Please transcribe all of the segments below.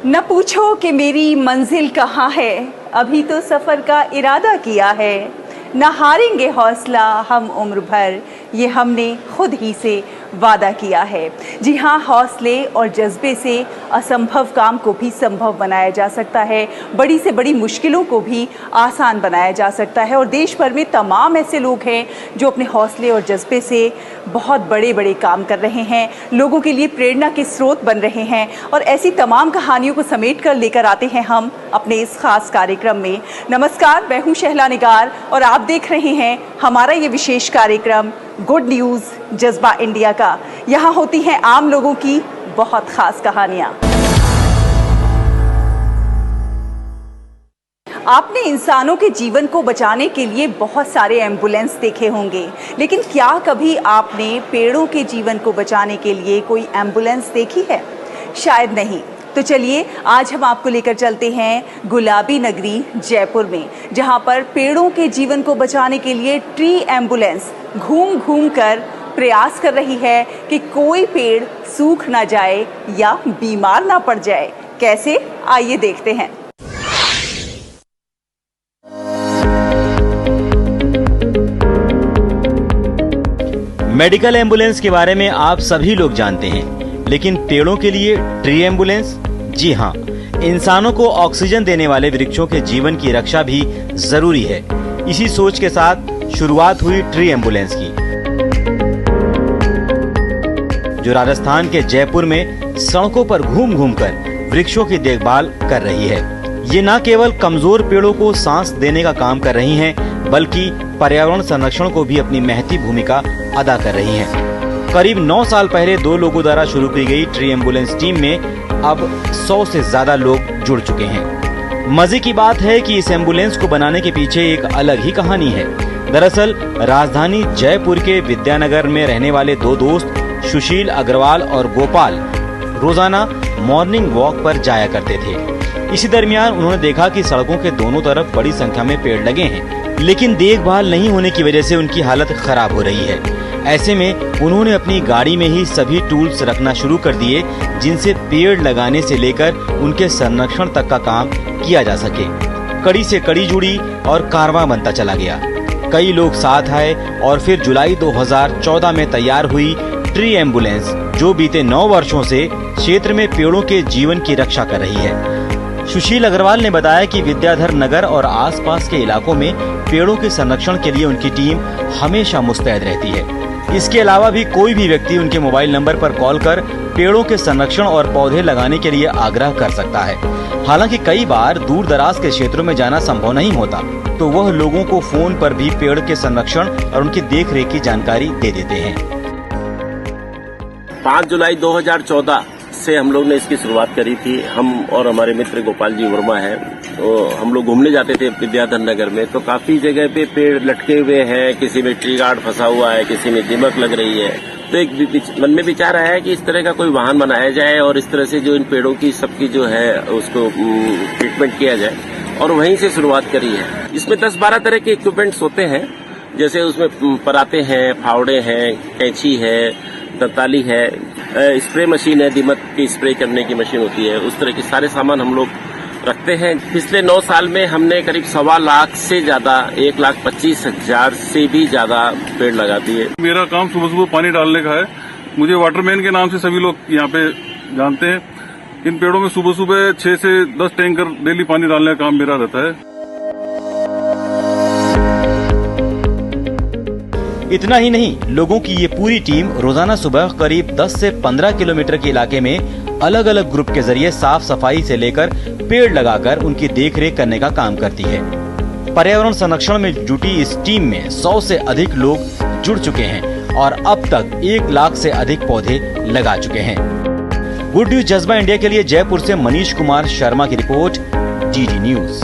न पूछो कि मेरी मंजिल कहाँ है, अभी तो सफ़र का इरादा किया है। न हारेंगे हौसला हम उम्र भर, ये हमने खुद ही से वादा किया है। जी हाँ, हौसले और जज्बे से असंभव काम को भी संभव बनाया जा सकता है, बड़ी से बड़ी मुश्किलों को भी आसान बनाया जा सकता है। और देश भर में तमाम ऐसे लोग हैं जो अपने हौसले और जज्बे से बहुत बड़े बड़े काम कर रहे हैं, लोगों के लिए प्रेरणा के स्रोत बन रहे हैं। और ऐसी तमाम कहानियों को समेट कर लेकर आते हैं हम अपने इस खास कार्यक्रम में। नमस्कार, मैं हूँ शहला निगार और आप देख रहे हैं हमारा ये विशेष कार्यक्रम गुड न्यूज़ जज्बा इंडिया का। यहाँ होती हैं आम लोगों की बहुत खास कहानियाँ। आपने इंसानों के जीवन को बचाने के लिए बहुत सारे एम्बुलेंस देखे होंगे, लेकिन क्या कभी आपने पेड़ों के जीवन को बचाने के लिए कोई एम्बुलेंस देखी है? शायद नहीं। तो चलिए आज हम आपको लेकर चलते हैं गुलाबी नगरी जयपुर में, जहां पर पेड़ों के जीवन को बचाने के लिए ट्री एम्बुलेंस घूम घूम कर प्रयास कर रही है कि कोई पेड़ सूख ना जाए या बीमार ना पड़ जाए। कैसे, आइए देखते हैं। मेडिकल एम्बुलेंस के बारे में आप सभी लोग जानते हैं, लेकिन पेड़ों के लिए ट्री एम्बुलेंस? जी हाँ, इंसानों को ऑक्सीजन देने वाले वृक्षों के जीवन की रक्षा भी जरूरी है। इसी सोच के साथ शुरुआत हुई ट्री एम्बुलेंस की, जो राजस्थान के जयपुर में सड़कों पर घूम घूम कर वृक्षों की देखभाल कर रही है। ये न केवल कमजोर पेड़ों को सांस देने का काम कर रही हैं, बल्कि पर्यावरण संरक्षण को भी अपनी महती भूमिका अदा कर रही हैं। करीब 9 साल पहले 2 लोगों द्वारा शुरू की गई ट्री एम्बुलेंस टीम में अब 100 से ज्यादा लोग जुड़ चुके हैं। मजे की बात है कि इस एम्बुलेंस को बनाने के पीछे एक अलग ही कहानी है। दरअसल राजधानी जयपुर के विद्यानगर में रहने वाले 2 दोस्त सुशील अग्रवाल और गोपाल रोजाना मॉर्निंग वॉक पर जाया करते थे। इसी दरमियान उन्होंने देखा कि सड़कों के दोनों तरफ बड़ी संख्या में पेड़ लगे हैं, लेकिन देखभाल नहीं होने की वजह से उनकी हालत खराब हो रही है। ऐसे में उन्होंने अपनी गाड़ी में ही सभी टूल्स रखना शुरू कर दिए, जिनसे पेड़ लगाने से लेकर उनके संरक्षण तक का काम किया जा सके। कड़ी से कड़ी जुड़ी और कारवां बनता चला गया। कई लोग साथ आए और फिर जुलाई 2014 में तैयार हुई ट्री एम्बुलेंस, जो बीते 9 वर्षों से क्षेत्र में पेड़ों के जीवन की रक्षा कर रही है। सुशील अग्रवाल ने बताया कि विद्याधर नगर और आसपास के इलाकों में पेड़ों के संरक्षण के लिए उनकी टीम हमेशा मुस्तैद रहती है। इसके अलावा भी कोई भी व्यक्ति उनके मोबाइल नंबर पर कॉल कर पेड़ों के संरक्षण और पौधे लगाने के लिए आग्रह कर सकता है। हालांकि कई बार दूर दराज के क्षेत्रों में जाना संभव नहीं होता, तो वह लोगों को फोन पर भी पेड़ के संरक्षण और उनकी देखरेख की जानकारी दे देते हैं। 5 जुलाई 2014 से हम लोग ने इसकी शुरुआत करी थी। हम और हमारे मित्र गोपाल जी वर्मा हैं, तो हम लोग घूमने जाते थे विद्याधर नगर में, तो काफी जगह पे पेड़ लटके हुए हैं, किसी में ट्री गार्ड फंसा हुआ है, किसी में दीमक लग रही है। तो एक मन में विचार आया है कि इस तरह का कोई वाहन बनाया जाए और इस तरह से जो इन पेड़ों की सबकी जो है उसको ट्रीटमेंट किया जाए, और वहीं से शुरुआत करी है। इसमें 10-12 तरह के इक्विपमेंट्स होते हैं, जैसे उसमें पराते हैं, फावड़े हैं, कैंची है, दंताली है, स्प्रे मशीन है, दीमक की स्प्रे करने की मशीन होती है। उस तरह के सारे सामान हम लोग रखते हैं। पिछले 9 साल में हमने करीब 1.25 लाख से ज्यादा, 1,25,000 से भी ज्यादा पेड़ लगा दिए। मेरा काम सुबह पानी डालने का है। मुझे वाटरमैन के नाम से सभी लोग यहाँ पे जानते हैं। इन पेड़ों में सुबह 6 से 10 टैंकर डेली पानी डालने का काम मेरा रहता है। इतना ही नहीं, लोगों की ये पूरी टीम रोजाना सुबह करीब 10 से 15 किलोमीटर के इलाके में अलग अलग ग्रुप के जरिए साफ सफाई से लेकर पेड़ लगाकर उनकी देखरेख करने का काम करती है। पर्यावरण संरक्षण में जुटी इस टीम में 100 से अधिक लोग जुड़ चुके हैं और अब तक 1 लाख से अधिक पौधे लगा चुके हैं। गुड न्यूज जज्बा इंडिया के लिए जयपुर से मनीष कुमार शर्मा की रिपोर्ट, डीडी न्यूज।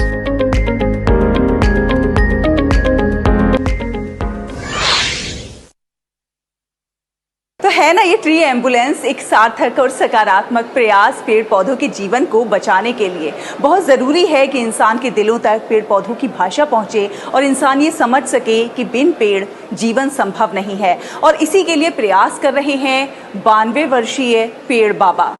तो है ना, ये ट्री एम्बुलेंस एक सार्थक और सकारात्मक प्रयास पेड़ पौधों के जीवन को बचाने के लिए। बहुत ज़रूरी है कि इंसान के दिलों तक पेड़ पौधों की भाषा पहुंचे और इंसान ये समझ सके कि बिन पेड़ जीवन संभव नहीं है। और इसी के लिए प्रयास कर रहे हैं 92 वर्षीय पेड़ बाबा।